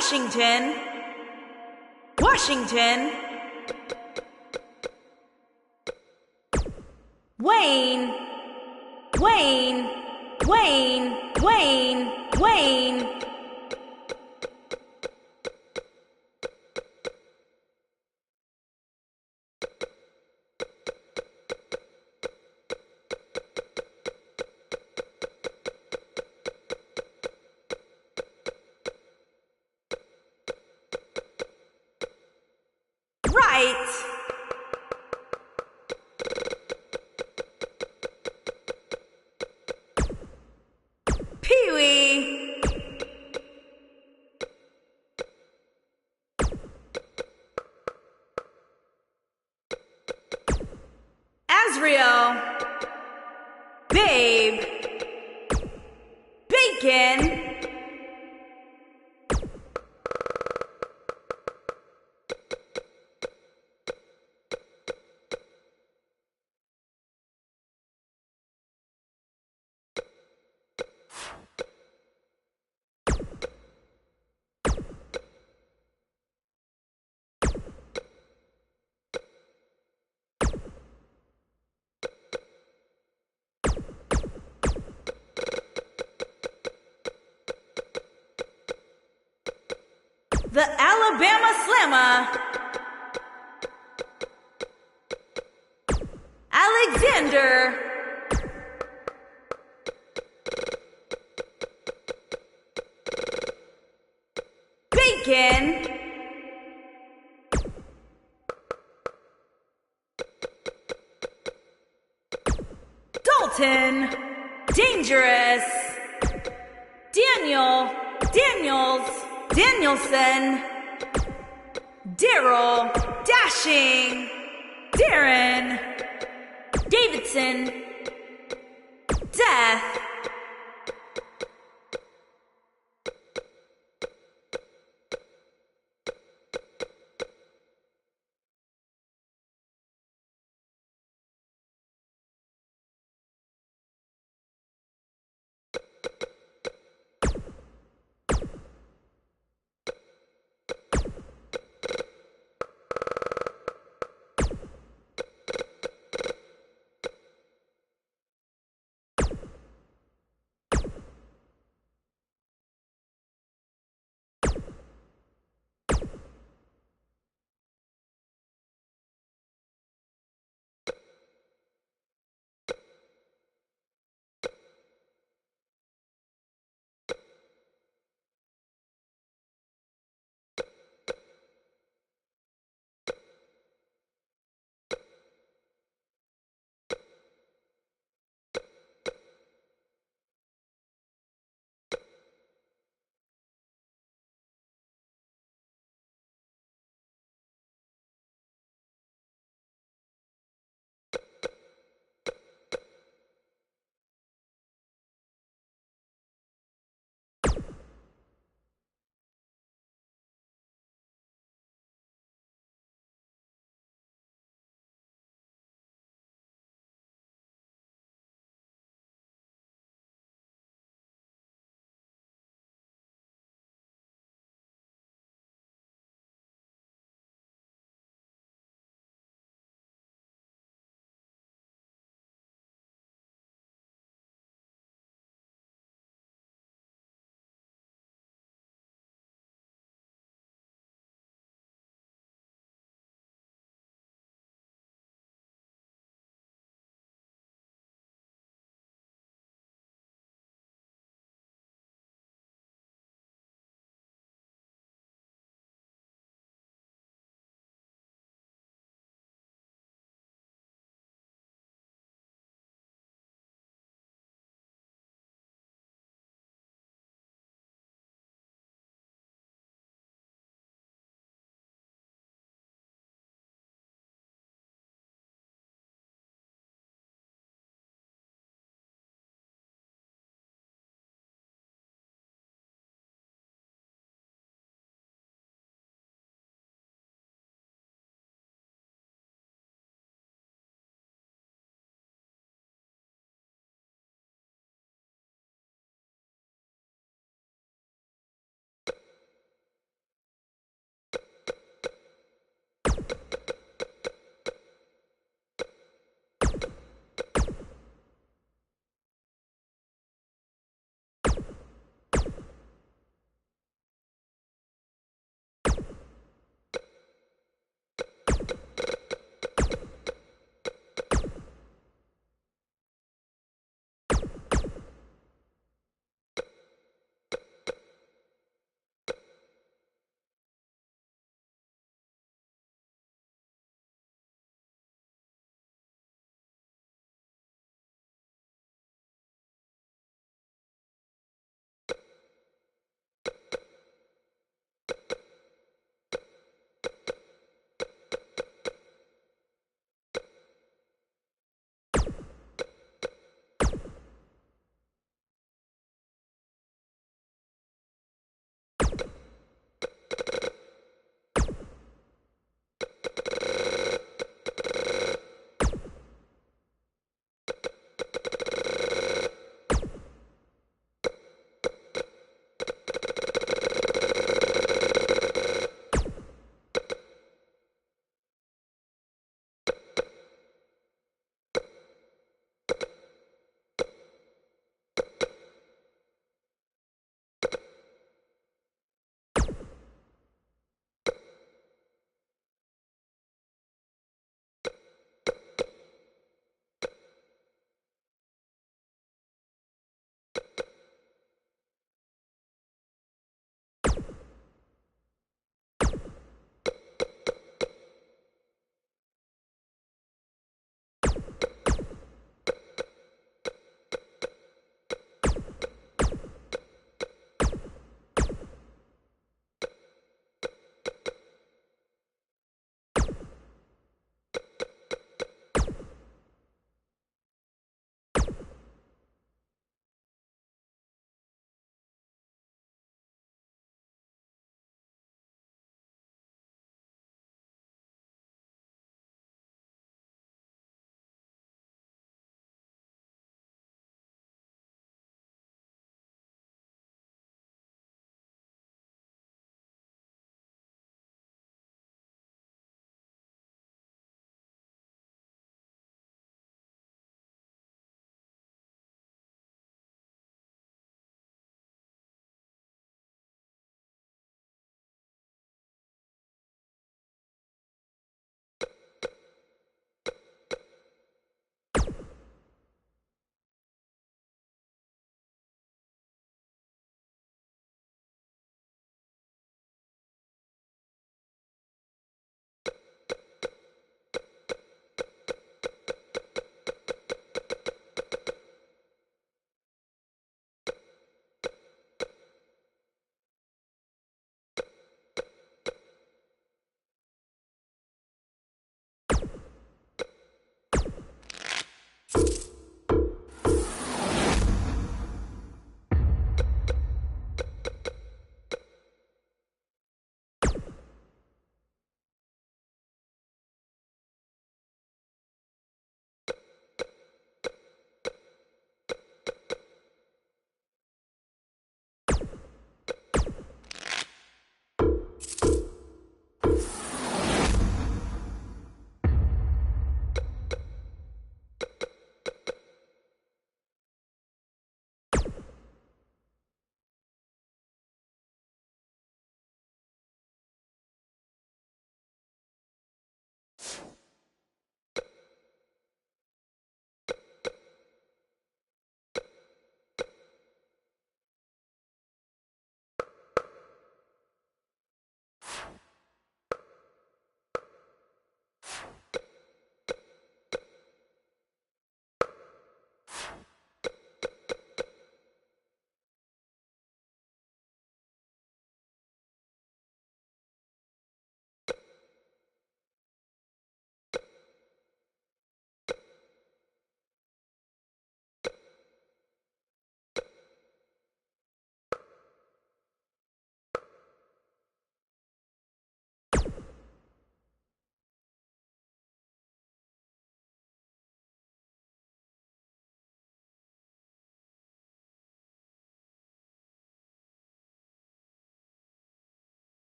Washington, Washington, Wayne, Wayne, Wayne, Wayne, Wayne. Right. Pee-wee. Azriel. Babe. Bacon. The Alabama Slammer, Alexander. Bacon. Dalton. Dangerous. Daniel. Daniels. Danielson, Daryl, Dashing, Darren, Davidson, Death.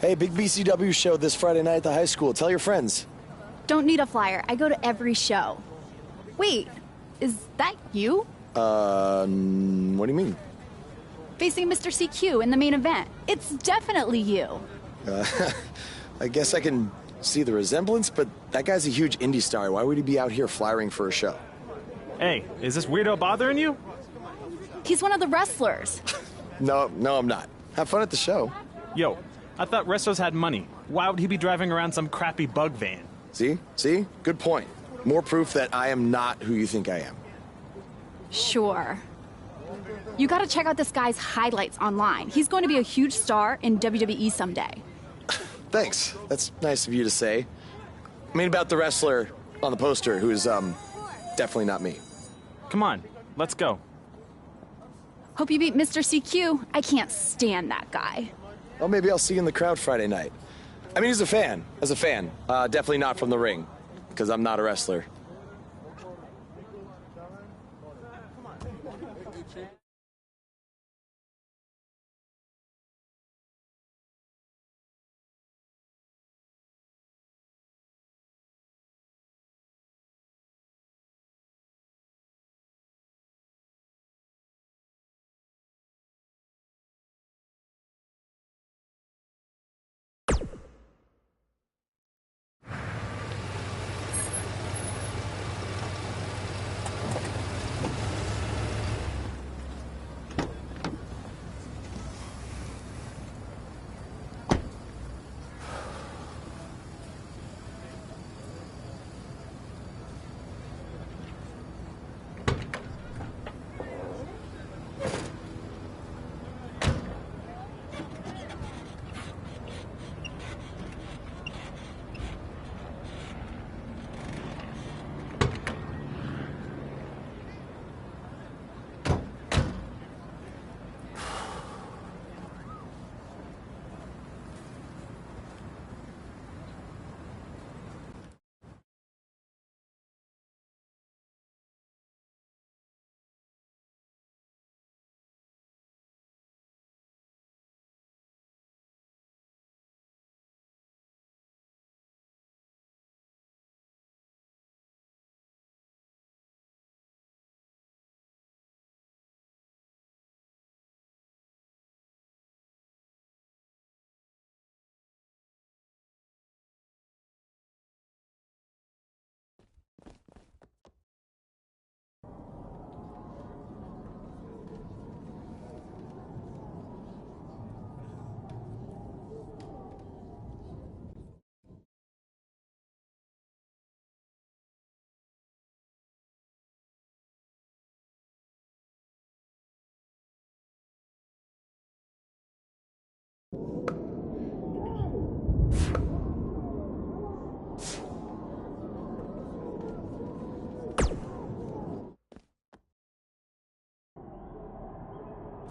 Hey, big BCW show this Friday night at the high school. Tell your friends. Don't need a flyer. I go to every show. Wait, is that you? What do you mean? Facing Mr. CQ in the main event. It's definitely you. I guess I can see the resemblance, but that guy's a huge indie star. Why would he be out here flyering for a show? Hey, is this weirdo bothering you? He's one of the wrestlers. No, I'm not. Have fun at the show. Yo, I thought wrestlers had money. Why would he be driving around some crappy bug van? See? Good point. More proof that I am not who you think I am. Sure. You gotta check out this guy's highlights online. He's going to be a huge star in WWE someday. Thanks. That's nice of you to say. I mean about the wrestler on the poster who's, definitely not me. Come on, let's go. Hope you beat Mr. CQ. I can't stand that guy. Well, maybe I'll see you in the crowd Friday night. I mean, as a fan. Definitely not from the ring, because I'm not a wrestler.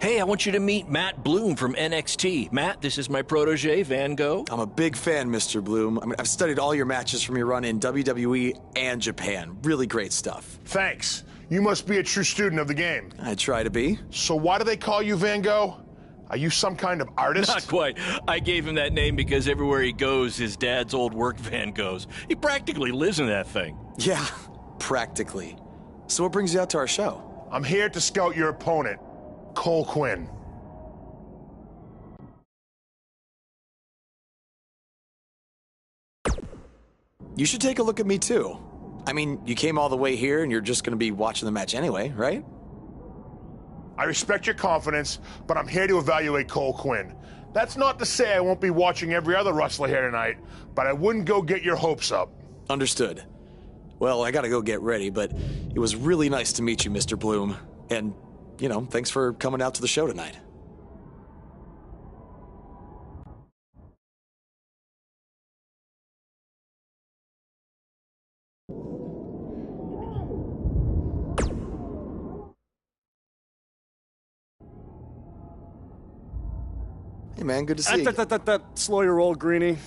Hey, I want you to meet Matt Bloom from NXT. Matt, this is my protege, Van Gogh. I'm a big fan, Mr. Bloom. I mean, I've studied all your matches from your run in WWE and Japan. Really great stuff. Thanks. You must be a true student of the game. I try to be. So why do they call you Van Gogh? Are you some kind of artist? Not quite. I gave him that name because everywhere he goes, his dad's old work van goes. He practically lives in that thing. Yeah, practically. So what brings you out to our show? I'm here to scout your opponent, Cole Quinn. You should take a look at me too. I mean, you came all the way here and you're just gonna be watching the match anyway, right? I respect your confidence, but I'm here to evaluate Cole Quinn. That's not to say I won't be watching every other wrestler here tonight, but I wouldn't go get your hopes up. Understood. Well, I gotta go get ready, but it was really nice to meet you, Mr. Bloom. And, you know, thanks for coming out to the show tonight. Hey, man, good to see you. Slow your roll, Greenie.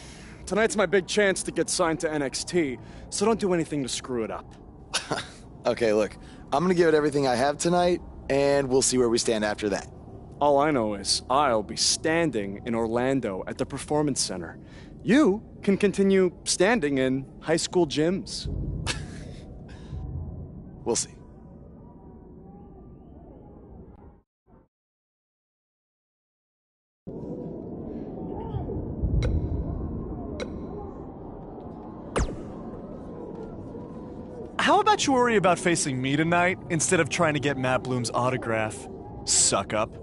Tonight's my big chance to get signed to NXT, so don't do anything to screw it up. Okay, look, I'm gonna give it everything I have tonight, and we'll see where we stand after that. All I know is I'll be standing in Orlando at the Performance Center. You can continue standing in high school gyms. We'll see. How about you worry about facing me tonight instead of trying to get Matt Bloom's autograph? Suck up.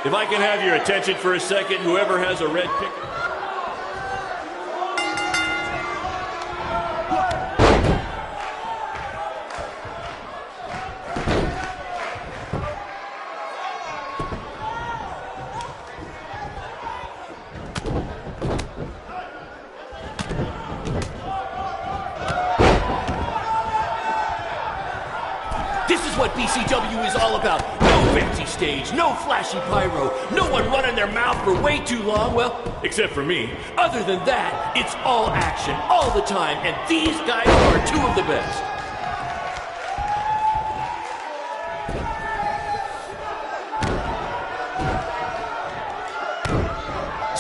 If I can have your attention for a second, whoever has a red pick. This is what BCW is all about. No fancy stage, no flashy pyro, no one running their mouth for way too long, well, except for me. Other than that, it's all action, all the time, and these guys are two of the best.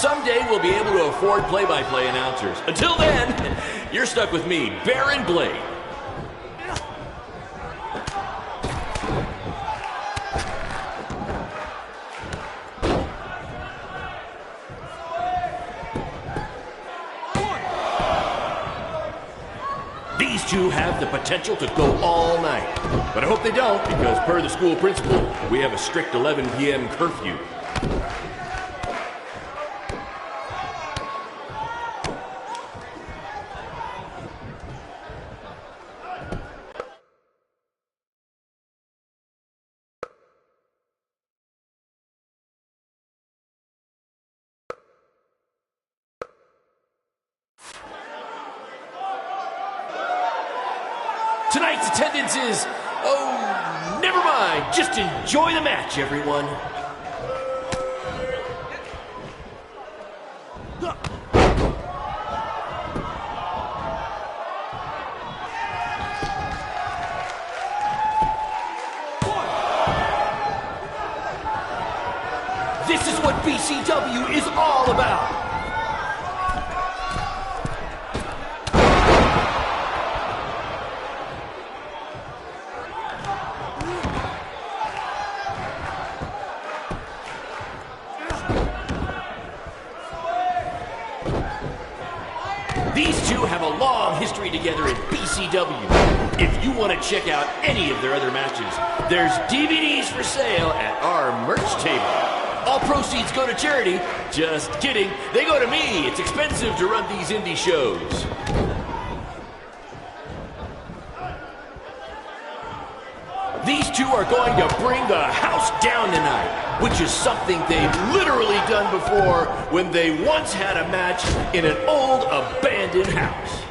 Someday we'll be able to afford play-by-play announcers. Until then, you're stuck with me, Baron Blade. These two have the potential to go all night. But I hope they don't, because per the school principal, we have a strict 11 p.m. curfew. Tonight's attendance is, oh, never mind. Just enjoy the match, everyone. This is what BCW is all about. These two have a long history together in BCW. If you want to check out any of their other matches, there's DVDs for sale at our merch table. All proceeds go to charity. Just kidding. They go to me. It's expensive to run these indie shows. These two are going to bring the house down tonight, which is something they've literally done before when they once had a match in an old abandoned house.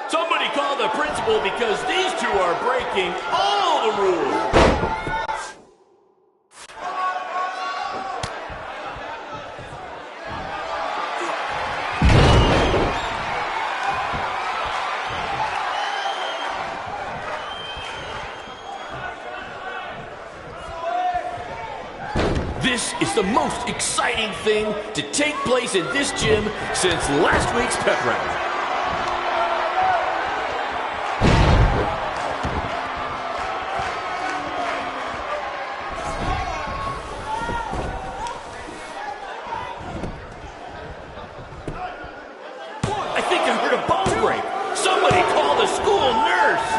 Somebody call the principal because these two are breaking all the rules. is the most exciting thing to take place in this gym since last week's pep rally. I think I heard a bone break. Somebody call the school nurse.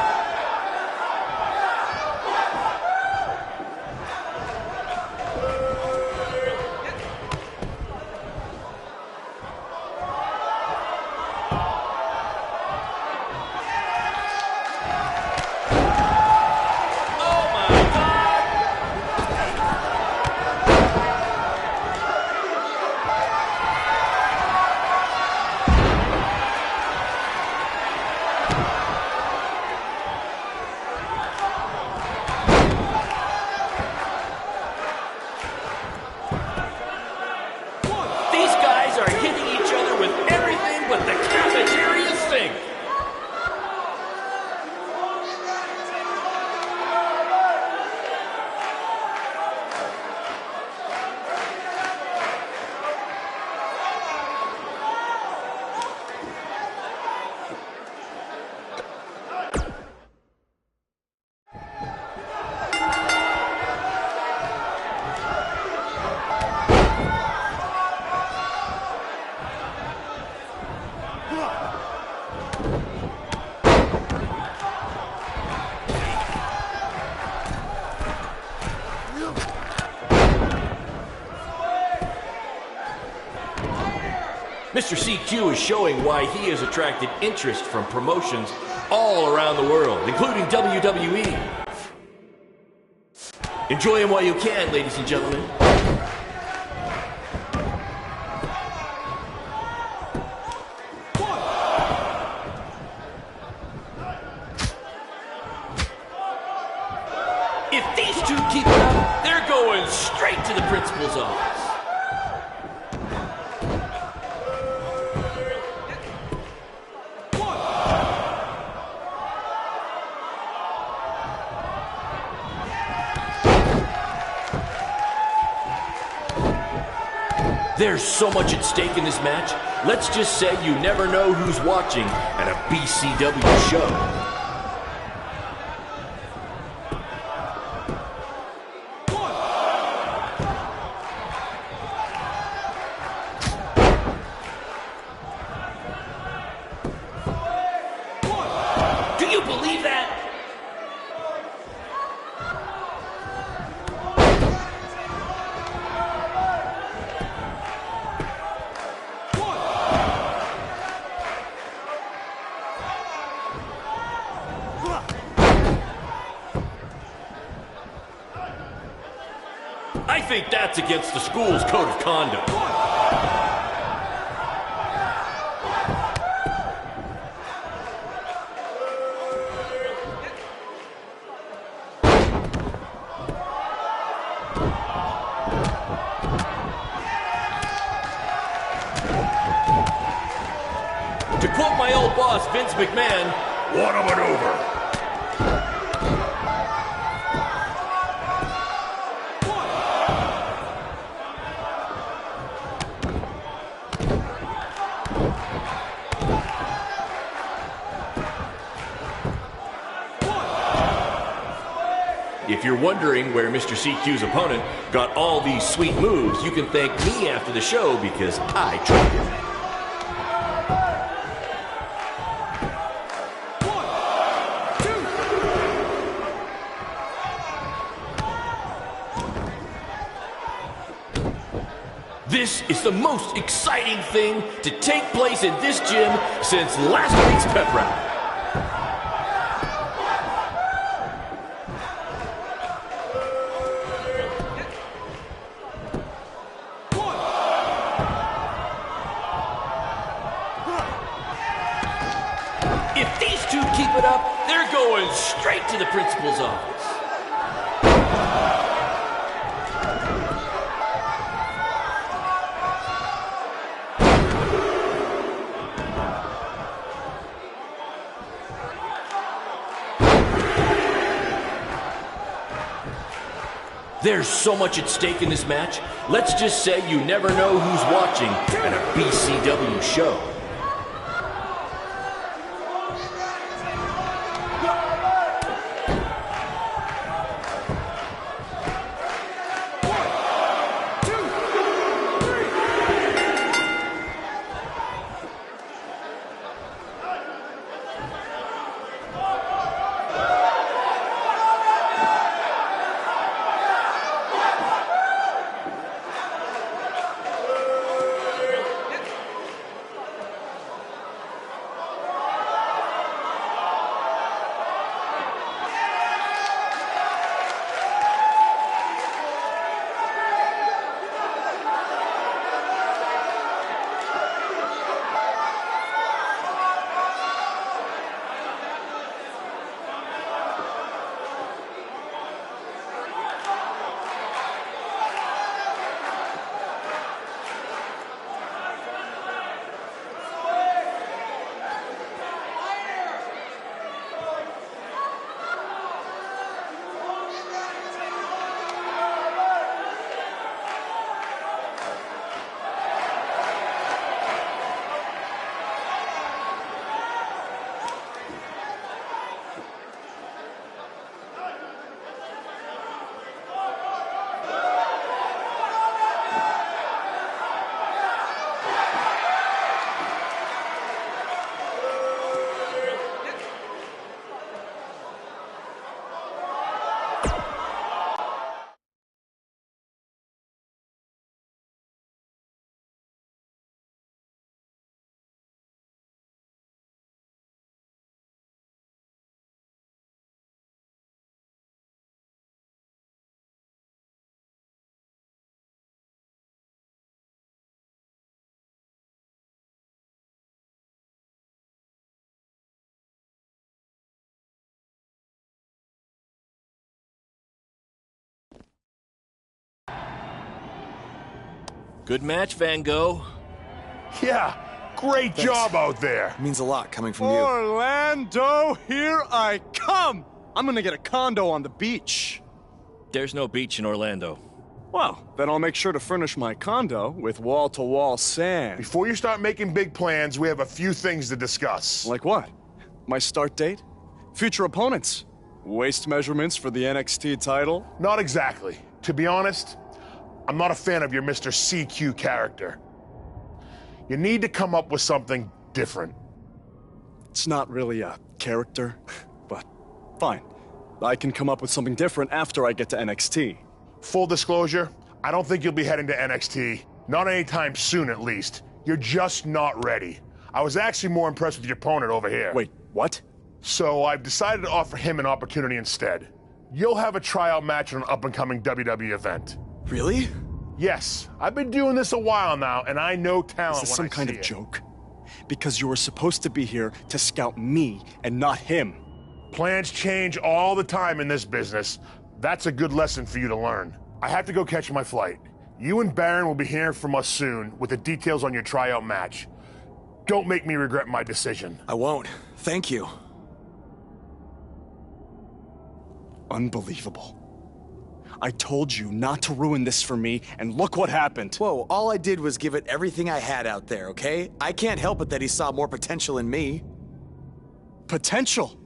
Mr. CQ is showing why he has attracted interest from promotions all around the world, including WWE. Enjoy him while you can, ladies and gentlemen. If these two keep it up, they're going straight to the principal's office. There's so much at stake in this match. Let's just say you never know who's watching at a BCW show. Do you believe that? I think that's against the school's code of conduct. To quote my old boss, Vince McMahon, what a maneuver. If you're wondering where Mr. CQ's opponent got all these sweet moves, you can thank me after the show because I trained him. This is the most exciting thing to take place in this gym since last week's pep rally. If these two keep it up, they're going straight to the principal's office. There's so much at stake in this match. Let's just say you never know who's watching at a BCW show. Good match, Van Gogh. Yeah, great job out there. It means a lot coming from you. Orlando, here I come! I'm gonna get a condo on the beach. There's no beach in Orlando. Well, then I'll make sure to furnish my condo with wall-to-wall sand. Before you start making big plans, we have a few things to discuss. Like what? My start date? Future opponents? Waist measurements for the NXT title? Not exactly. To be honest, I'm not a fan of your Mr. CQ character. You need to come up with something different. It's not really a character, but fine. I can come up with something different after I get to NXT. Full disclosure, I don't think you'll be heading to NXT. Not anytime soon, at least. You're just not ready. I was actually more impressed with your opponent over here. Wait, what? So I've decided to offer him an opportunity instead. You'll have a tryout match at an up-and-coming WWE event. Really? Yes, I've been doing this a while now, and I know talent Is this when some I kind see of it. joke? Because you were supposed to be here to scout me and not him. Plans change all the time in this business. That's a good lesson for you to learn. I have to go catch my flight. You and Baron will be hearing from us soon with the details on your tryout match. Don't make me regret my decision. I won't. Thank you. Unbelievable. I told you not to ruin this for me, and look what happened. Whoa, all I did was give it everything I had out there, okay? I can't help it that he saw more potential in me. Potential?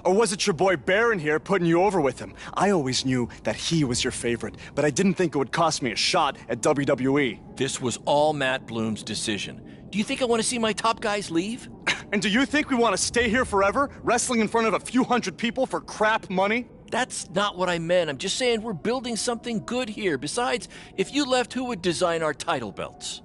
Or was it your boy Baron here putting you over with him? I always knew that he was your favorite, but I didn't think it would cost me a shot at WWE. This was all Matt Bloom's decision. Do you think I want to see my top guys leave? And do you think we want to stay here forever, wrestling in front of a few hundred people for crap money? That's not what I meant. I'm just saying we're building something good here. Besides, if you left, who would design our title belts?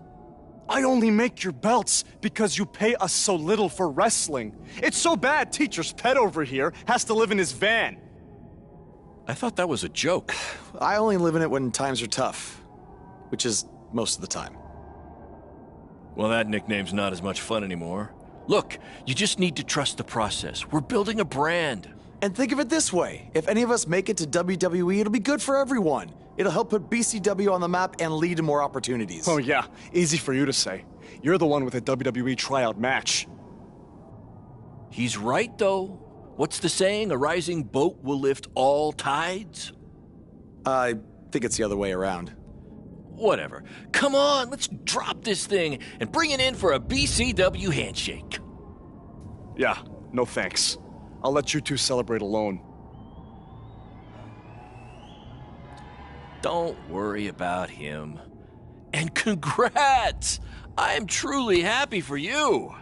I only make your belts because you pay us so little for wrestling. It's so bad Teacher's pet over here has to live in his van. I thought that was a joke. I only live in it when times are tough, which is most of the time. Well, that nickname's not as much fun anymore. Look, you just need to trust the process. We're building a brand. And think of it this way. If any of us make it to WWE, it'll be good for everyone. It'll help put BCW on the map and lead to more opportunities. Oh yeah, easy for you to say. You're the one with a WWE tryout match. He's right, though. What's the saying? A rising boat will lift all tides? I think it's the other way around. Whatever. Come on, let's drop this thing and bring it in for a BCW handshake. Yeah, no thanks. I'll let you two celebrate alone. Don't worry about him. And congrats! I am truly happy for you.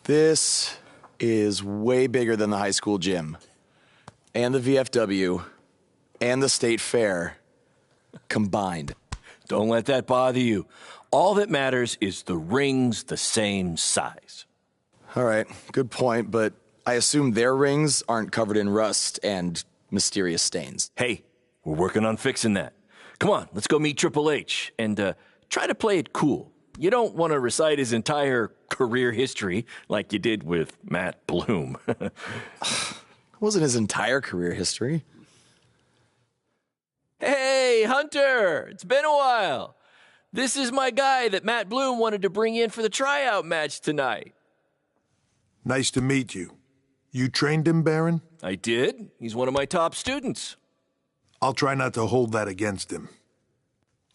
This is way bigger than the high school gym, and the VFW, and the state fair combined. Don't let that bother you. All that matters is the ring's the same size. All right, good point, but I assume their rings aren't covered in rust and mysterious stains. Hey, we're working on fixing that. Come on, let's go meet Triple H and try to play it cool. You don't want to recite his entire career history like you did with Matt Bloom. It wasn't his entire career history. Hey, Hunter! It's been a while. This is my guy that Matt Bloom wanted to bring in for the tryout match tonight. Nice to meet you. You trained him, Baron? I did. He's one of my top students. I'll try not to hold that against him.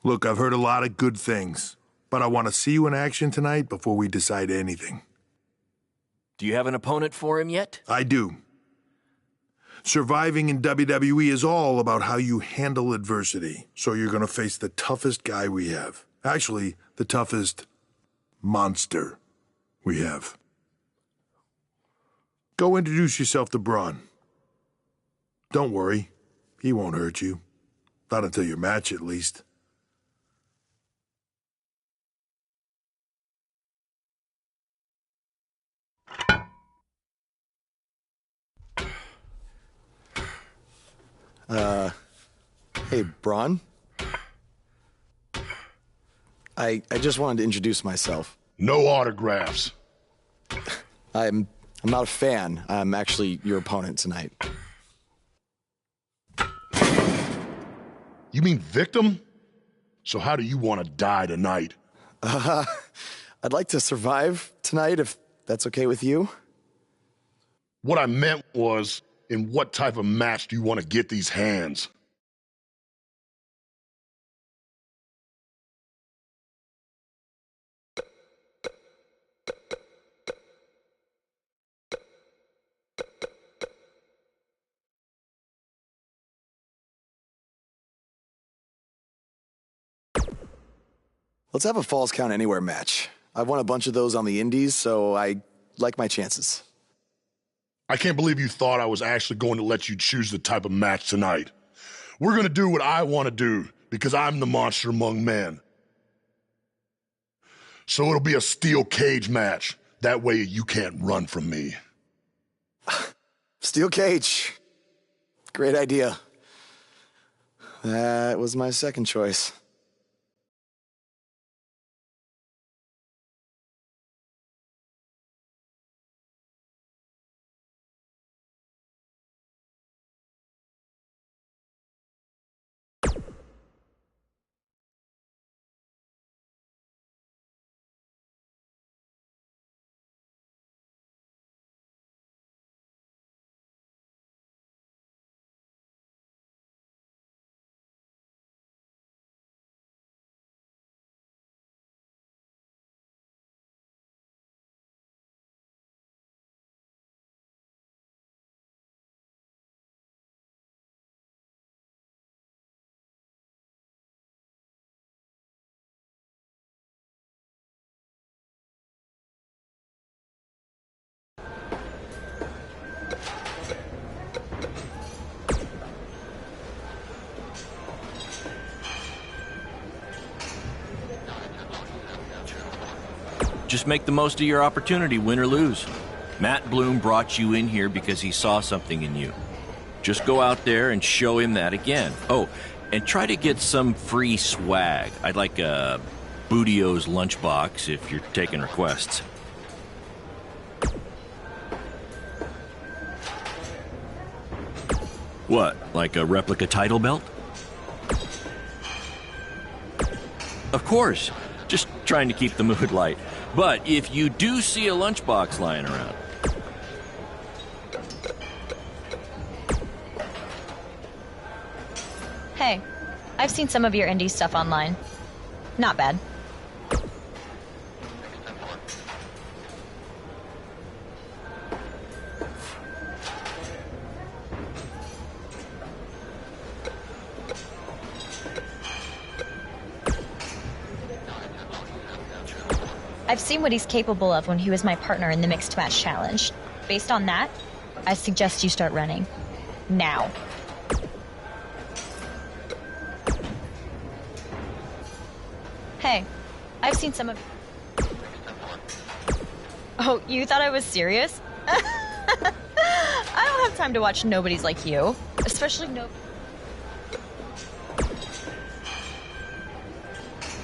Look, I've heard a lot of good things, but I want to see you in action tonight before we decide anything. Do you have an opponent for him yet? I do. Surviving in WWE is all about how you handle adversity, so you're going to face the toughest guy we have. Actually, the toughest monster we have. Go introduce yourself to Braun. Don't worry, he won't hurt you. Not until your match, at least. Hey, Braun? I just wanted to introduce myself. No autographs. I'm not a fan. I'm actually your opponent tonight. You mean victim? So how do you want to die tonight? I'd like to survive tonight, if that's okay with you. What I meant was, in what type of match do you want to get these hands? Let's have a Falls Count Anywhere match. I've won a bunch of those on the indies, so I like my chances. I can't believe you thought I was actually going to let you choose the type of match tonight. We're going to do what I want to do, because I'm the monster among men. So it'll be a steel cage match. That way you can't run from me. Steel cage. Great idea. That was my second choice. just make the most of your opportunity, win or lose. Matt Bloom brought you in here because he saw something in you. Just go out there and show him that again. Oh, and try to get some free swag. I'd like a Bootio's lunchbox if you're taking requests. What, like a replica title belt? Of course, just trying to keep the mood light. But if you do see a lunchbox lying around, Hey, I've seen some of your indie stuff online. Not bad. I've seen what he's capable of when he was my partner in the Mixed Match Challenge. Based on that, I suggest you start running. Now. Hey, I've seen some of... Oh, you thought I was serious? I don't have time to watch nobodies like you. Especially no...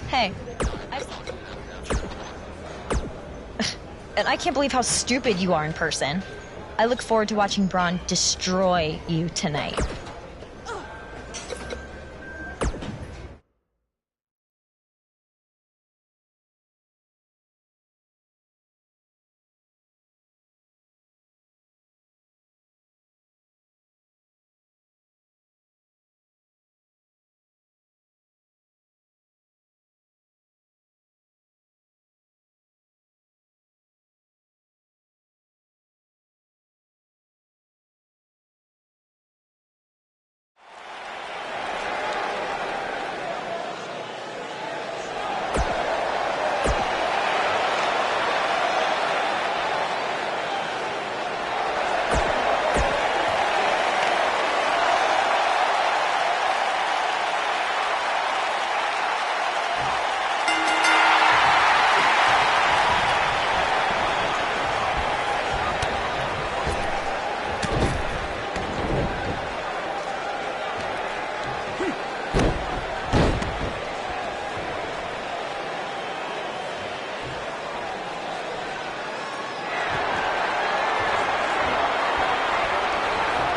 Hey, and I can't believe how stupid you are in person. I look forward to watching Braun destroy you tonight.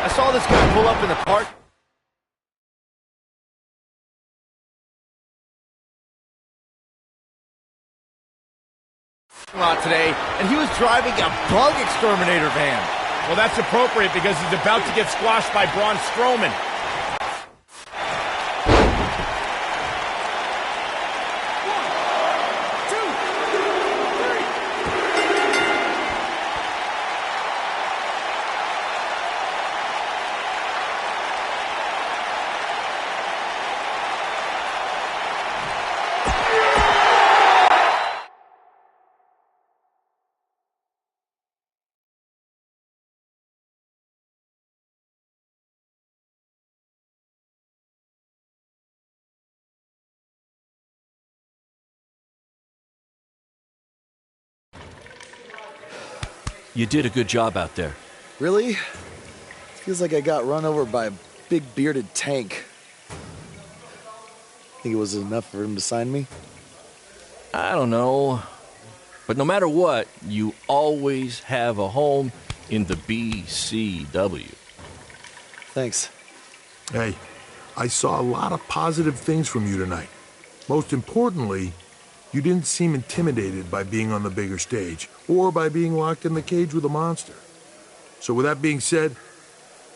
I saw this guy pull up in the park. Lot today, and he was driving a bug exterminator van. Well, that's appropriate because he's about to get squashed by Braun Strowman. You did a good job out there. Really? Feels like I got run over by a big bearded tank. Think it was enough for him to sign me? I don't know. But no matter what, you always have a home in the BCW. Thanks. Hey, I saw a lot of positive things from you tonight. Most importantly, you didn't seem intimidated by being on the bigger stage or by being locked in the cage with a monster. So with that being said,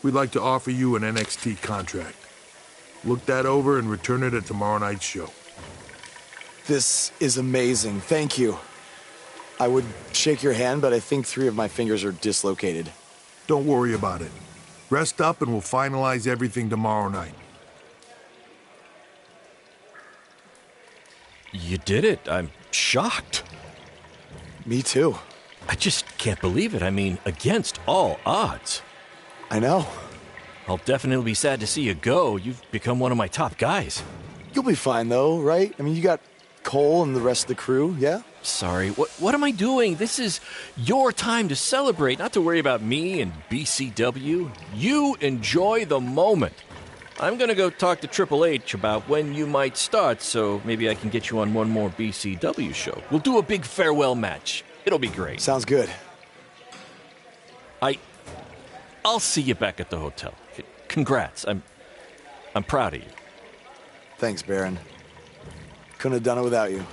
we'd like to offer you an NXT contract. Look that over and return it at tomorrow night's show. This is amazing. Thank you. I would shake your hand, but I think 3 of my fingers are dislocated. Don't worry about it. Rest up and we'll finalize everything tomorrow night. You did it. I'm shocked. Me too. I just can't believe it. I mean, against all odds. I know. I'll definitely be sad to see you go. You've become one of my top guys. You'll be fine, though, right? I mean, you got Cole and the rest of the crew, yeah? Sorry, what am I doing? This is your time to celebrate, not to worry about me and BCW. You enjoy the moment. I'm gonna go talk to Triple H about when you might start, so maybe I can get you on one more BCW show. We'll do a big farewell match. It'll be great. Sounds good. I'll see you back at the hotel. Congrats. I'm proud of you. Thanks, Baron. Couldn't have done it without you.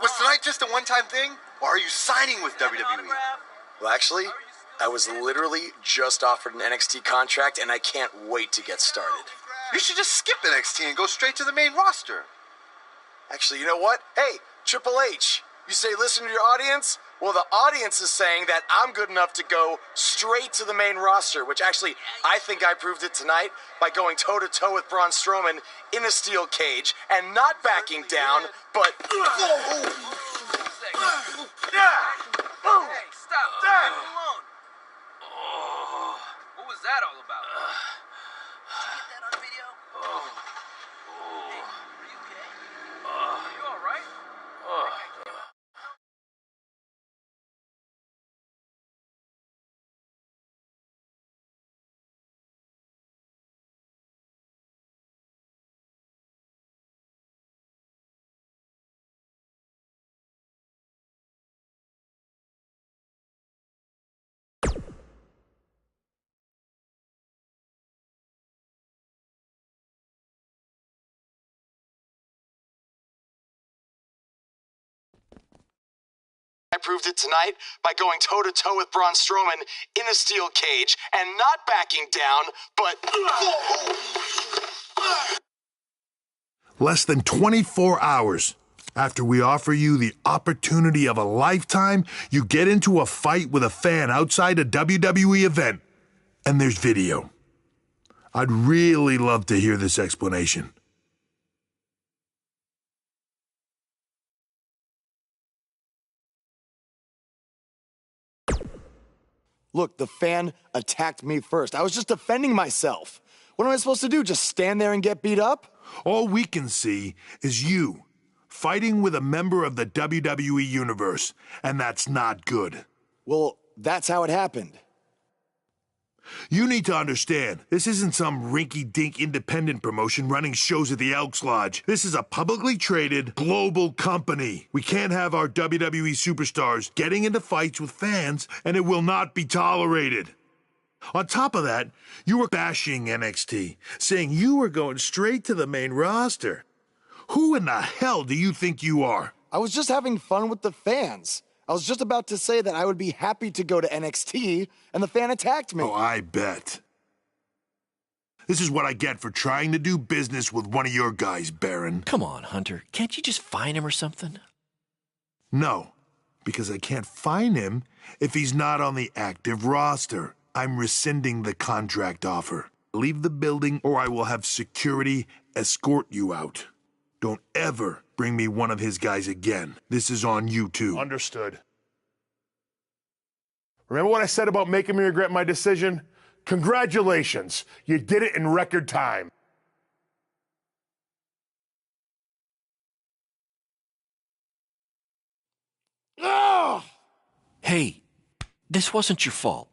Was tonight just a one-time thing, or are you signing with WWE? Well, actually, I was literally just offered an NXT contract, and I can't wait to get started. You should just skip NXT and go straight to the main roster. Actually, you know what? Hey, Triple H, you say listen to your audience? Well, the audience is saying that I'm good enough to go straight to the main roster, which actually, I think I proved it tonight by going toe-to-toe with Braun Strowman in a steel cage and not backing down, but... Hey, stop. Leave him alone. What was that all about? Did you get that on video? Hey, are you okay? Are you all right? I proved it tonight by going toe-to-toe with Braun Strowman in a steel cage and not backing down, but... Less than 24 hours after we offer you the opportunity of a lifetime, you get into a fight with a fan outside a WWE event, and there's video. I'd really love to hear this explanation. Look, the fan attacked me first. I was just defending myself. What am I supposed to do, just stand there and get beat up? All we can see is you fighting with a member of the WWE Universe, and that's not good. Well, that's how it happened. You need to understand, this isn't some rinky-dink independent promotion running shows at the Elks Lodge. This is a publicly traded global company. We can't have our WWE superstars getting into fights with fans, and it will not be tolerated. On top of that, you were bashing NXT, saying you were going straight to the main roster. Who in the hell do you think you are? I was just having fun with the fans. I was just about to say that I would be happy to go to NXT, and the fan attacked me. Oh, I bet. This is what I get for trying to do business with one of your guys, Baron. Come on, Hunter. Can't you just fine him or something? No, because I can't fine him if he's not on the active roster. I'm rescinding the contract offer. Leave the building or I will have security escort you out. Don't ever bring me one of his guys again. This is on you too. Understood. Remember what I said about making me regret my decision? Congratulations. You did it in record time. Hey, this wasn't your fault.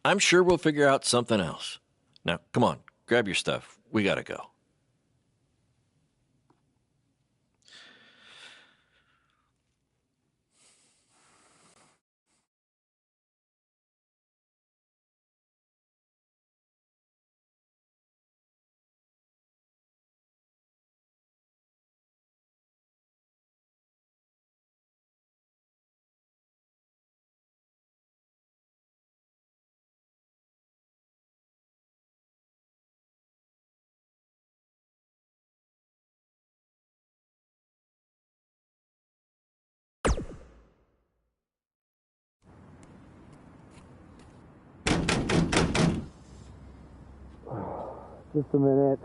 I'm sure we'll figure out something else. Now, come on, grab your stuff. We gotta go. Just a minute.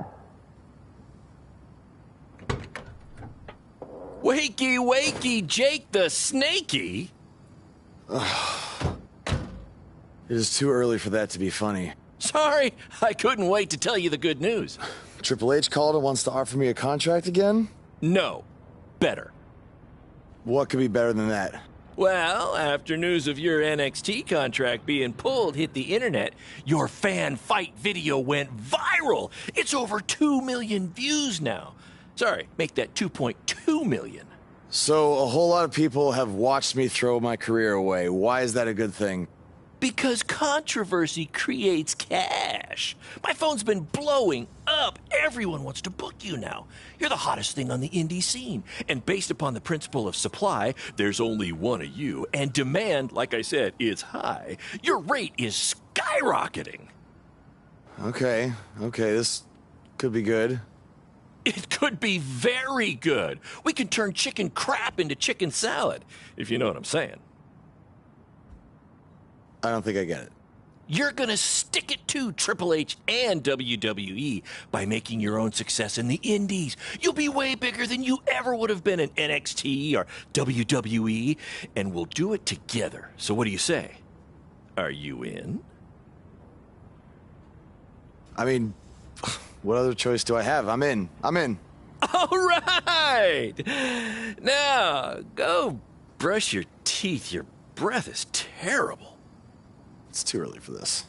Wakey, wakey, Jake the Snakey! It is too early for that to be funny. Sorry, I couldn't wait to tell you the good news. Triple H called and wants to offer me a contract again? No. Better. What could be better than that? Well, after news of your NXT contract being pulled hit the internet, your fan fight video went viral. It's over 2 million views now. Sorry, make that 2.2 million. So a whole lot of people have watched me throw my career away. Why is that a good thing? Because controversy creates cash. My phone's been blowing up. Everyone wants to book you now. You're the hottest thing on the indie scene. And based upon the principle of supply, there's only one of you. And demand, like I said, is high. Your rate is skyrocketing. Okay, this could be good. It could be very good. We can turn chicken crap into chicken salad, if you know what I'm saying. I don't think I get it. You're gonna stick it to Triple H and WWE by making your own success in the indies. You'll be way bigger than you ever would have been in NXT or WWE, and we'll do it together. So what do you say? Are you in? I mean, what other choice do I have? I'm in. All right! Now, go brush your teeth. Your breath is terrible. It's too early for this.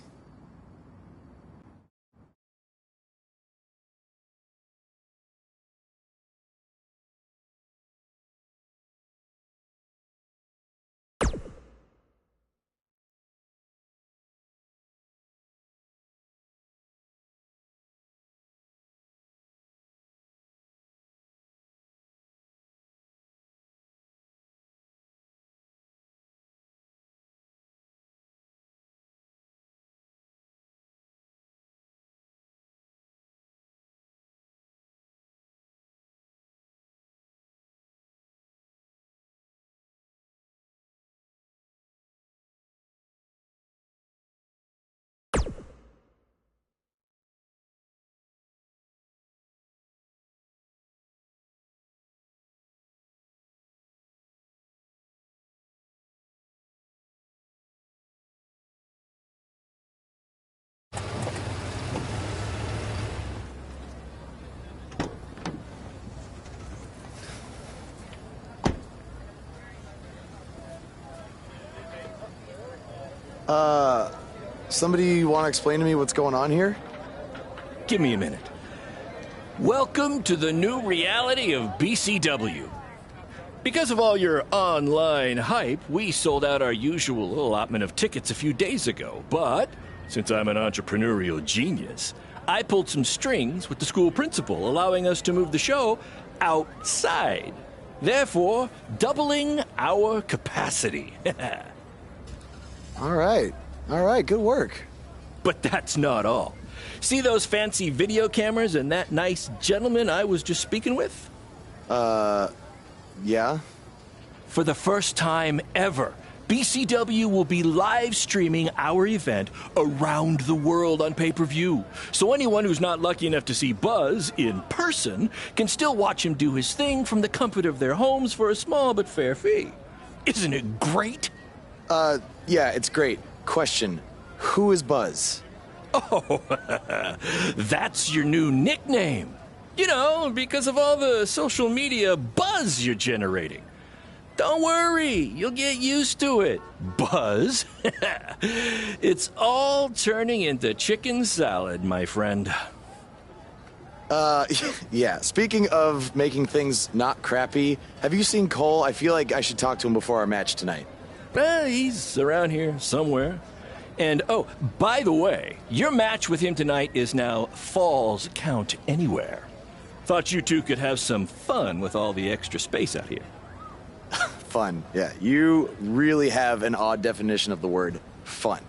Somebody want to explain to me what's going on here? Give me a minute. Welcome to the new reality of BCW. Because of all your online hype, we sold out our usual allotment of tickets a few days ago. But since I'm an entrepreneurial genius, I pulled some strings with the school principal, allowing us to move the show outside. Therefore, doubling our capacity. All right, good work. But that's not all. See those fancy video cameras and that nice gentleman I was just speaking with? Yeah? For the first time ever, BCW will be live streaming our event around the world on pay-per-view. So anyone who's not lucky enough to see Buzz in person can still watch him do his thing from the comfort of their homes for a small but fair fee. Isn't it great? Yeah, it's great. Question, who is Buzz? Oh, that's your new nickname. You know, because of all the social media buzz you're generating. Don't worry, you'll get used to it. Buzz? It's all turning into chicken salad, my friend. Yeah, speaking of making things not crappy, have you seen Cole? I feel like I should talk to him before our match tonight. He's around here somewhere. And, oh, by the way, your match with him tonight is now Falls Count Anywhere. Thought you two could have some fun with all the extra space out here. Fun, yeah. You really have an odd definition of the word fun.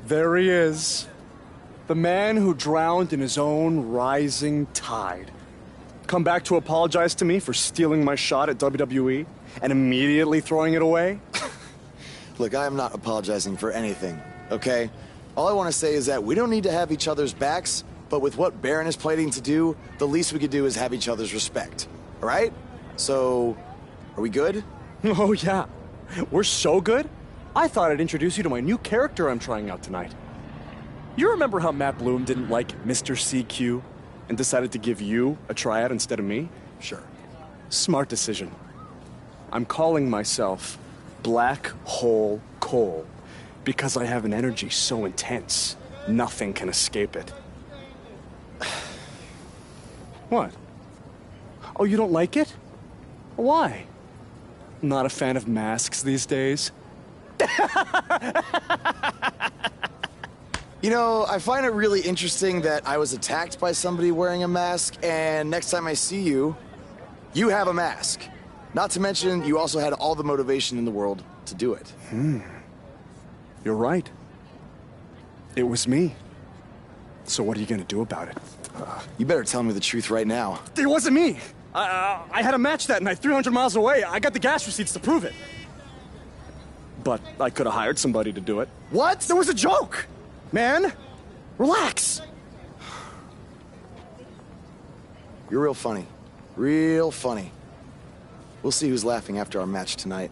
There he is. The man who drowned in his own rising tide. Come back to apologize to me for stealing my shot at WWE and immediately throwing it away? Look, I am not apologizing for anything, okay? All I want to say is that we don't need to have each other's backs, but with what Baron is planning to do, the least we could do is have each other's respect. All right? So, are we good? Oh, yeah. We're so good. I thought I'd introduce you to my new character I'm trying out tonight. You remember how Matt Bloom didn't like Mr. CQ and decided to give you a tryout instead of me? Sure. Smart decision. I'm calling myself Black Hole Cole because I have an energy so intense, nothing can escape it. What? Oh, you don't like it? Why? Not a fan of masks these days? You know, I find it really interesting that I was attacked by somebody wearing a mask, and next time I see you, you have a mask. Not to mention, you also had all the motivation in the world to do it. You're right. It was me. So what are you gonna do about it? You better tell me the truth right now. It wasn't me! I had a match that night, 300 miles away. I got the gas receipts to prove it. But I could have hired somebody to do it. What? There was a joke! Man, relax. You're real funny. Real funny. We'll see who's laughing after our match tonight.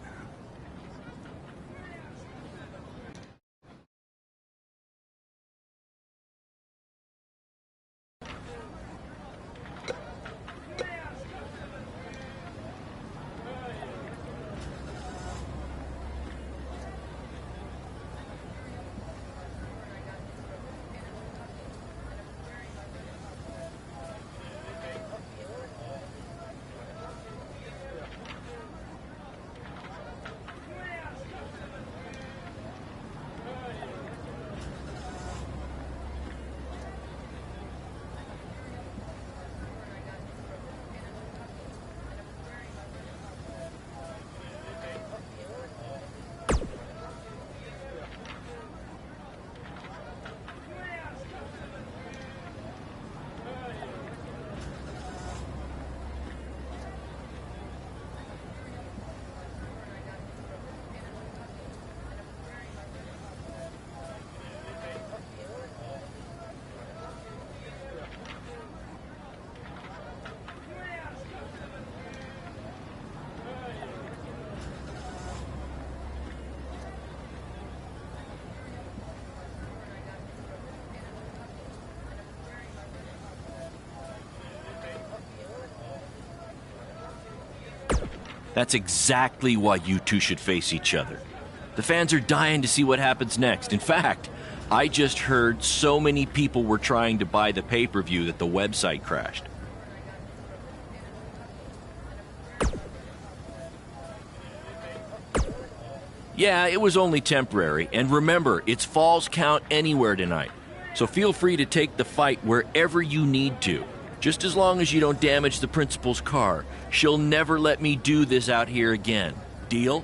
That's exactly why you two should face each other. The fans are dying to see what happens next. In fact, I just heard so many people were trying to buy the pay-per-view that the website crashed. Yeah, it was only temporary, and remember, it's Falls Count Anywhere tonight. So feel free to take the fight wherever you need to. Just as long as you don't damage the principal's car. She'll never let me do this out here again. Deal?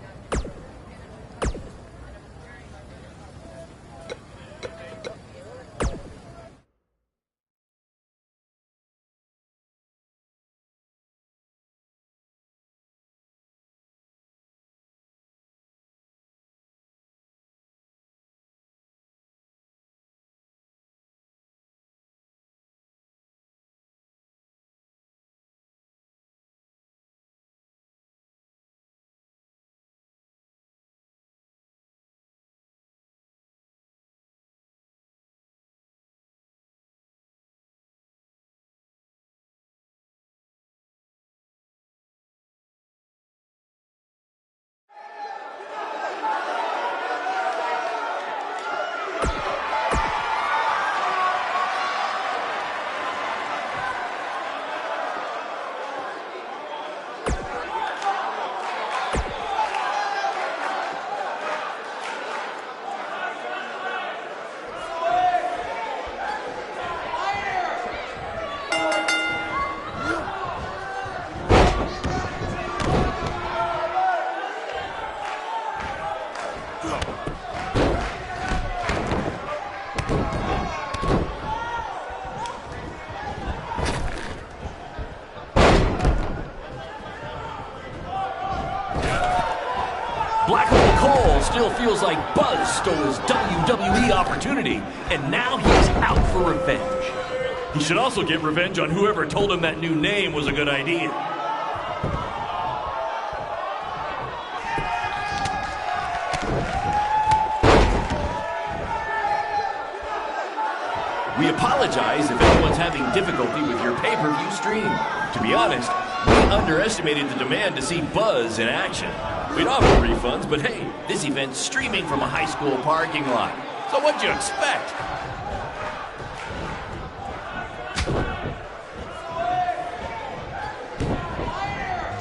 Blackpool Cole still feels like Buzz stole his WWE opportunity, and now he's out for revenge. He should also get revenge on whoever told him that new name was a good idea. We apologize if anyone's having difficulty with your pay-per-view stream. To be honest, we underestimated the demand to see Buzz in action. We'd offer refunds, but hey, this event's streaming from a high school parking lot. So what'd you expect?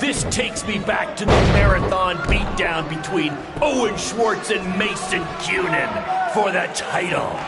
This takes me back to the marathon beatdown between Owen Schwartz and Mason Cunin for the title.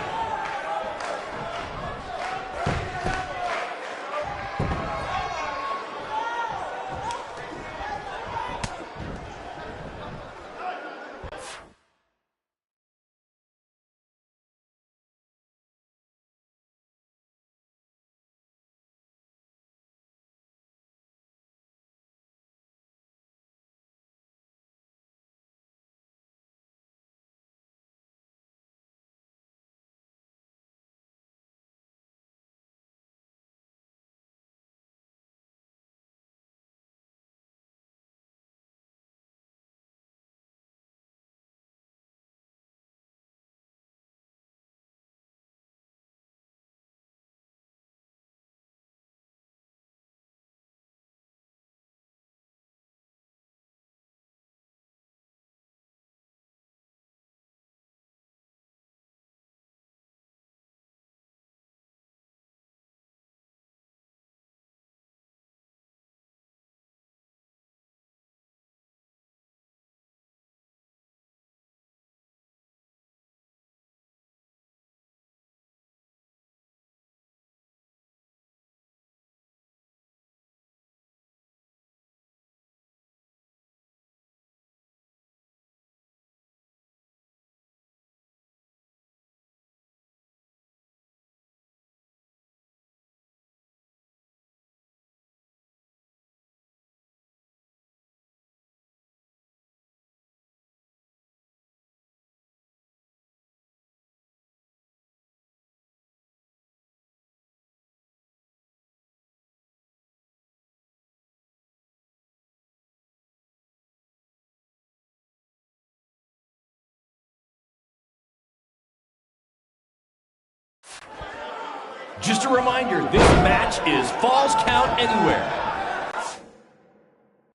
Just a reminder, this match is Falls Count Anywhere.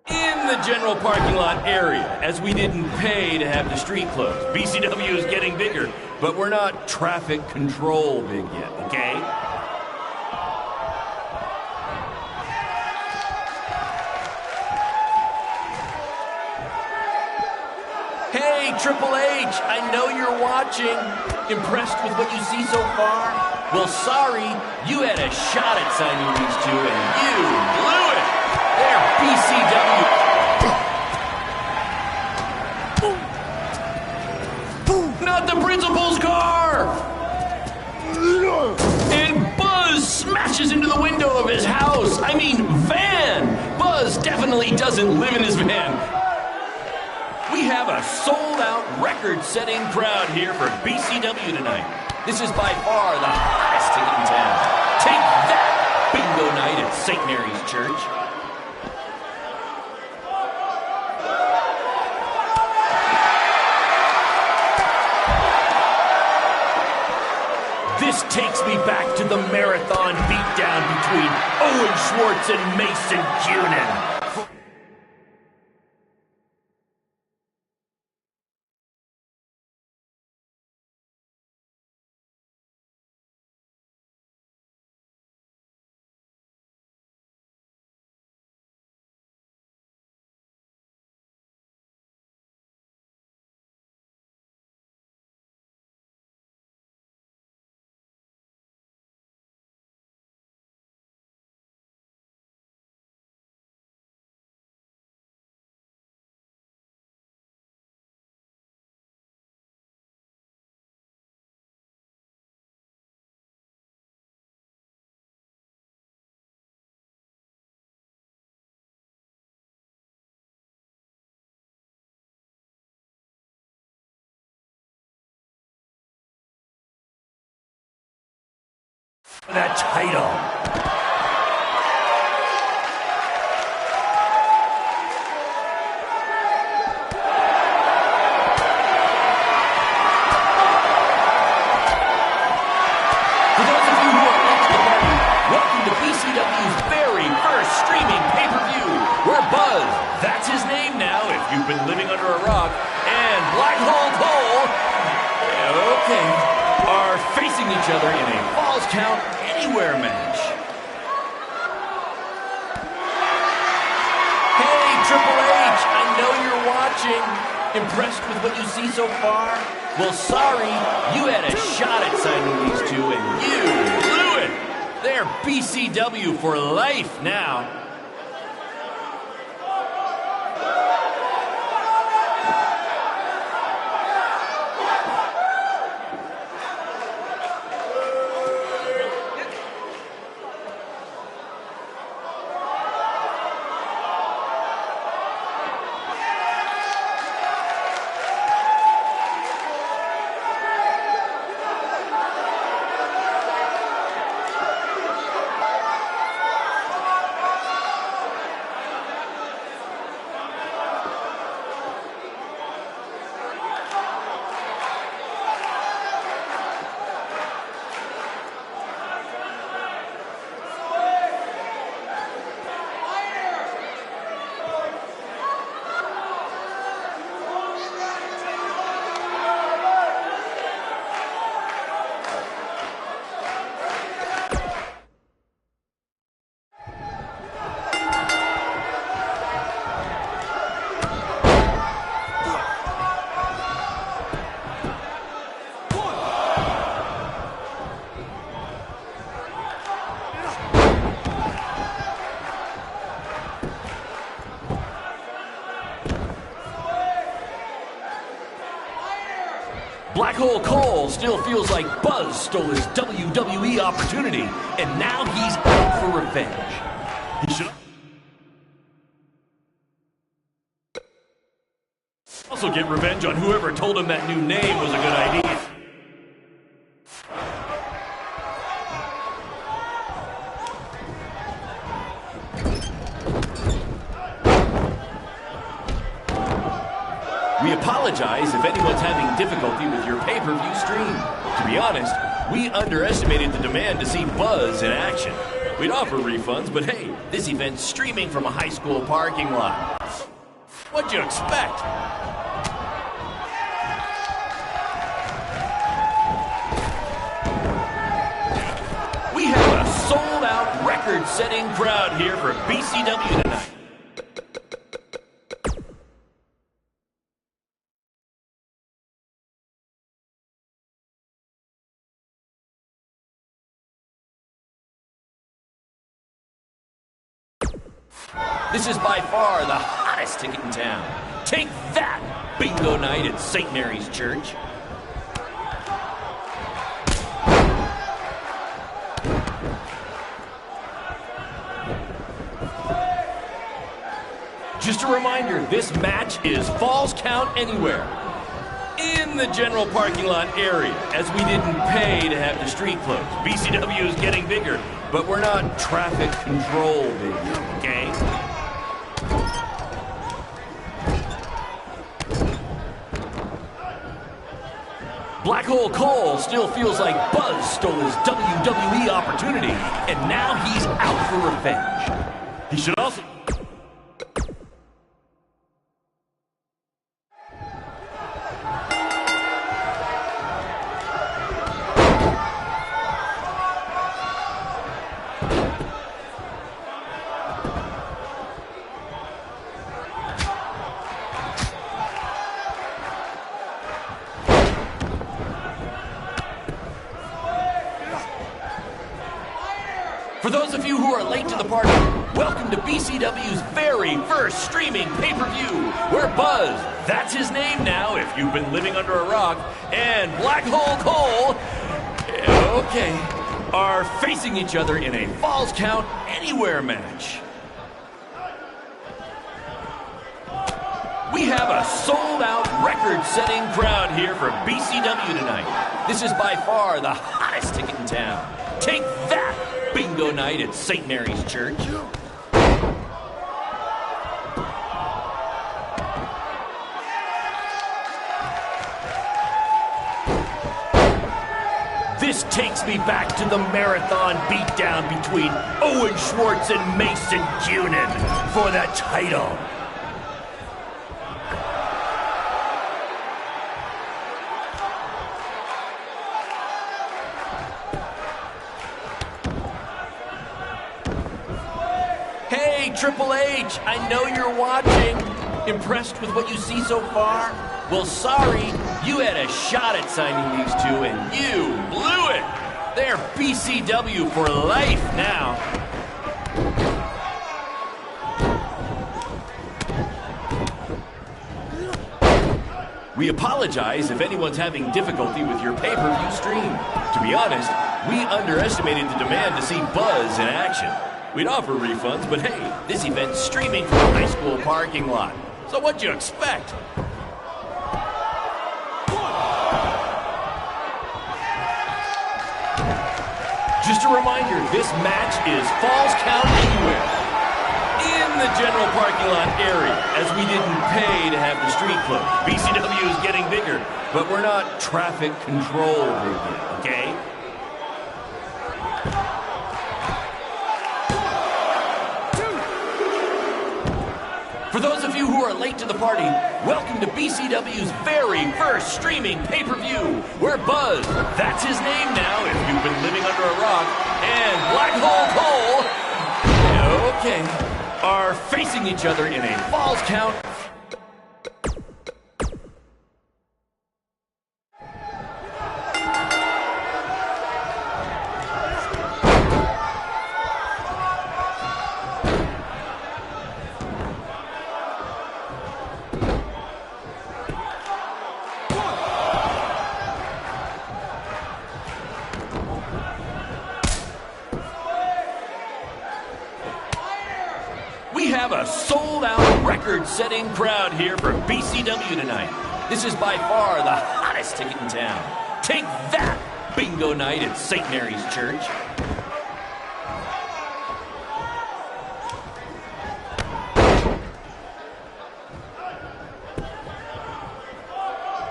In the general parking lot area, as we didn't pay to have the street closed. BCW is getting bigger, but we're not traffic control big yet, okay? Hey, Triple H, I know you're watching. Impressed with what you see so far? Well, sorry, you had a shot at signing these two, and you blew it. They're BCW. Not the principal's car! And Buzz smashes into the window of his house. I mean, van. Buzz definitely doesn't live in his van. We have a sold-out, record-setting crowd here for BCW tonight. This is by far the hottest ticket in town. Take that, bingo night at St. Mary's Church. This takes me back to the marathon beatdown between Owen Schwartz and Mason Cunin. That title. That's his name now, if you've been living under a rock. And Black Hole Cole, okay, are facing each other in a Falls Count Anywhere match. Hey, Triple H, I know you're watching. Impressed with what you see so far? Well, sorry, you had a shot at signing these two, and you blew it. They're BCW for life now. Black Hole Cole still feels like Buzz stole his WWE opportunity, and now he's out for revenge. He should also get revenge on whoever told him that new name was a good idea. We apologize if anyone's having difficulty with your pay-per-view stream. To be honest, we underestimated the demand to see Buzz in action. We'd offer refunds, but hey, this event's streaming from a high school parking lot. What'd you expect? We have a sold-out, record-setting crowd here for BCW tonight. This is by far the hottest ticket in town. Take that, bingo night at St. Mary's Church. Just a reminder, this match is Falls Count Anywhere. In the general parking lot area, as we didn't pay to have the street closed. BCW is getting bigger, but we're not traffic control big, okay? Black Hole Cole still feels like Buzz stole his WWE opportunity, and now he's out for revenge. He should also... For those of you who are late to the party, welcome to BCW's very first streaming pay-per-view, where Buzz, that's his name now if you've been living under a rock, and Black Hole Cole, okay, are facing each other in a Falls Count Anywhere match. We have a sold-out, record-setting crowd here for BCW tonight. This is by far the hottest ticket in town. Take that, bingo night at St. Mary's Church. This takes me back to the marathon beatdown between Owen Schwartz and Mason Cunin for the title. Hey, Triple H, I know you're watching. Impressed with what you see so far? Well, sorry, you had a shot at signing these two, and you blew it. They're BCW for life now. We apologize if anyone's having difficulty with your pay-per-view stream. To be honest, we underestimated the demand to see Buzz in action. We'd offer refunds, but hey, this event's streaming from a high school parking lot. So what'd you expect? Just a reminder, this match is Falls Count Anywhere in the general parking lot area, as we didn't pay to have the street closed. BCW is getting bigger, but we're not traffic control bigger, okay? For those of you who are late to the party, welcome to BCW's very first streaming pay-per-view, where Buzz, that's his name now if you've been living under a rock, and Black Hole Cole, okay, are facing each other in a Falls Count. We have a sold-out, record-setting crowd here for BCW tonight. This is by far the hottest ticket in town. Take that, bingo night at St. Mary's Church.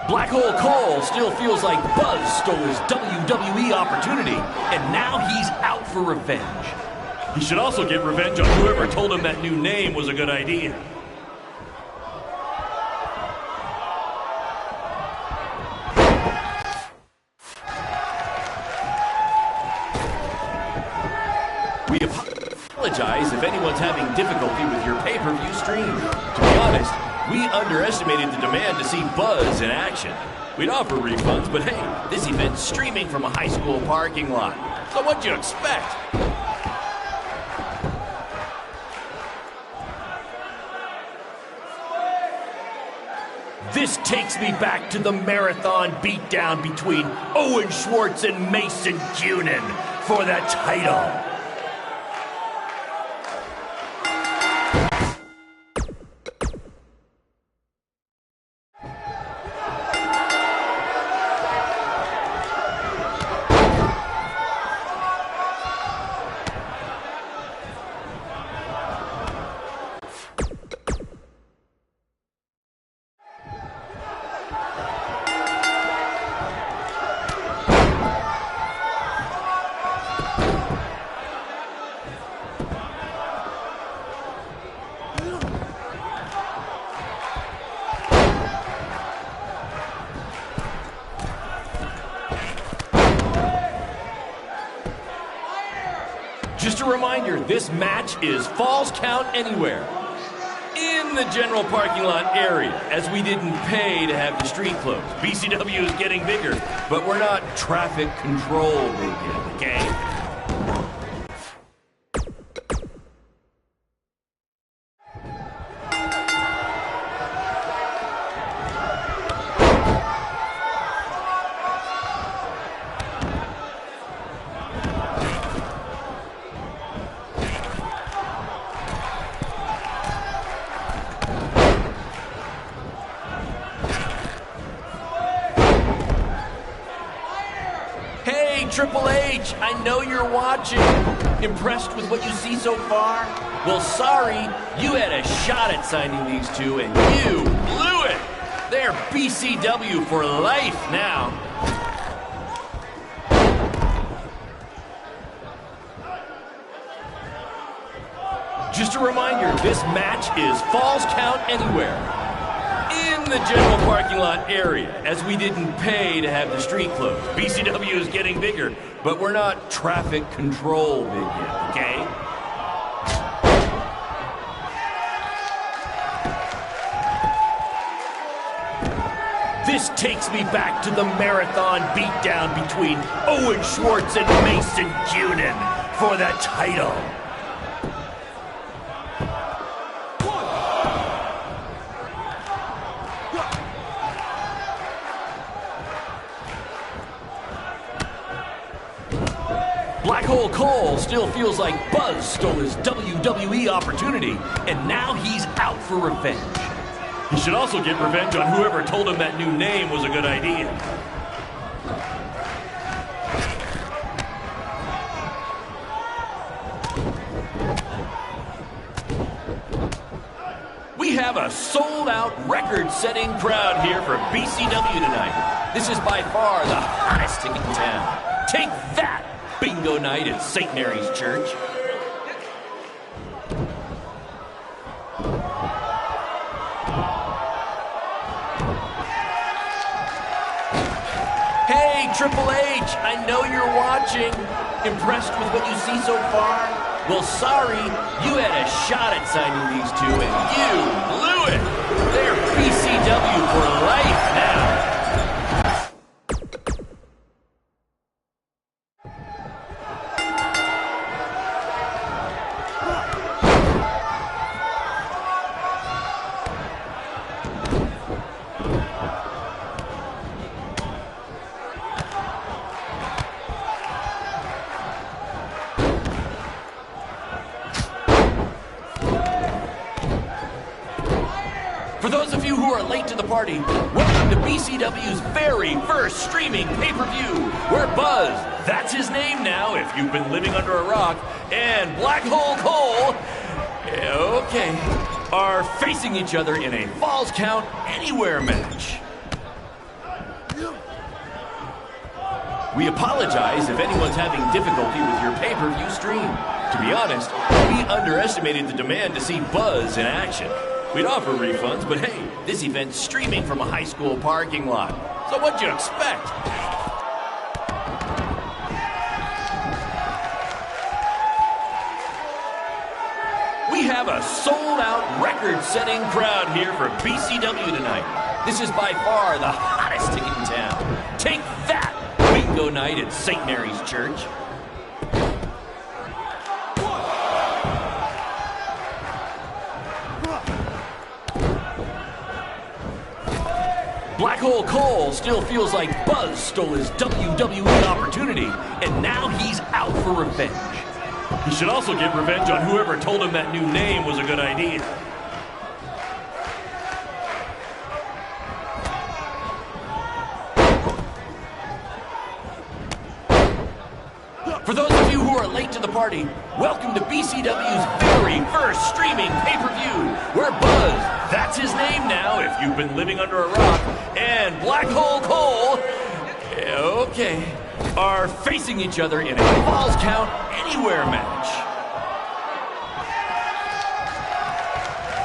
Black Hole Cole still feels like Buzz stole his WWE opportunity, and now he's out for revenge. He should also get revenge on whoever told him that new name was a good idea. We apologize if anyone's having difficulty with your pay-per-view stream. To be honest, we underestimated the demand to see Buzz in action. We'd offer refunds, but hey, this event's streaming from a high school parking lot. So what'd you expect? This takes me back to the marathon beatdown between Owen Schwartz and Mason Cunin for the title. Just a reminder, this match is Falls Count Anywhere in the general parking lot area, as we didn't pay to have the street closed. BCW is getting bigger, but we're not traffic control big, okay? Triple H, I know you're watching. Impressed with what you see so far? Well, sorry, you had a shot at signing these two, and you blew it. They're BCW for life now. Just a reminder, this match is Falls Count Anywhere. In the general parking lot area, as we didn't pay to have the street closed. BCW is getting bigger, but we're not traffic control big yet, okay? This takes me back to the marathon beatdown between Owen Schwartz and Mason Cunin for the title. Black Hole Cole still feels like Buzz stole his WWE opportunity, and now he's out for revenge. He should also get revenge on whoever told him that new name was a good idea. We have a sold-out, record-setting crowd here for BCW tonight. This is by far the hottest ticket in town. Take that! Bingo night at St. Mary's Church. Hey, Triple H, I know you're watching. Impressed with what you see so far? Well, sorry, you had a shot at signing these two, and you blew it. They're BCW for life now. For those of you who are late to the party, welcome to BCW's very first streaming pay-per-view, where Buzz, that's his name now if you've been living under a rock, and Black Hole Cole, okay, are facing each other in a Falls Count Anywhere match. We apologize if anyone's having difficulty with your pay-per-view stream. To be honest, we underestimated the demand to see Buzz in action. We'd offer refunds, but hey, this event's streaming from a high school parking lot. So what'd you expect? We have a sold-out, record-setting crowd here for BCW tonight. This is by far the hottest ticket in town. Take that! Bingo night at St. Mary's Church. Black Hole Cole still feels like Buzz stole his WWE opportunity, and now he's out for revenge. He should also get revenge on whoever told him that new name was a good idea. For those of you who are late to the party, welcome to BCW's very first streaming pay-per-view, where Buzz, that's his name now if you've been living under a rock, and Black Hole Cole, okay, are facing each other in a Falls Count Anywhere match.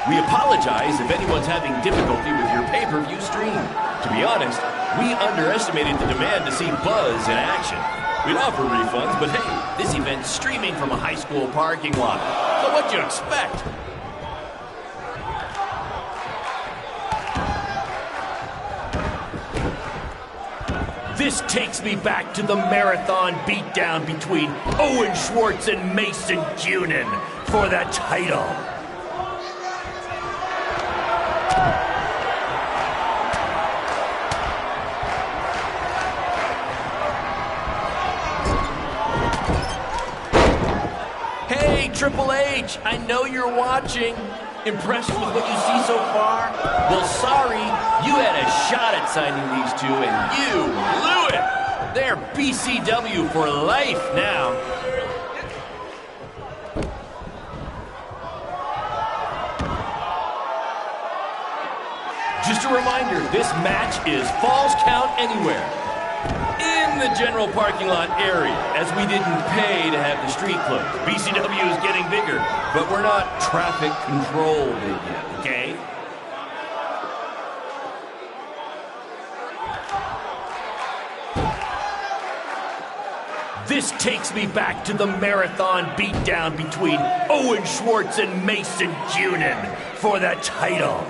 We apologize if anyone's having difficulty with your pay-per-view stream. To be honest, we underestimated the demand to see Buzz in action. We'd offer refunds, but hey, this event's streaming from a high school parking lot. So what'd you expect? This takes me back to the marathon beatdown between Owen Schwartz and Mason Cunin for the title. Hey, Triple H, I know you're watching. Impressed with what you see so far? Well, sorry, you had a shot at signing these two, and you blew it. They're BCW for life now. Just a reminder, this match is Falls Count Anywhere in the general parking lot area, as we didn't pay to have the street closed. BCW is getting bigger, but we're not traffic control big yet, okay? This takes me back to the marathon beatdown between Owen Schwartz and Mason Junin for the title.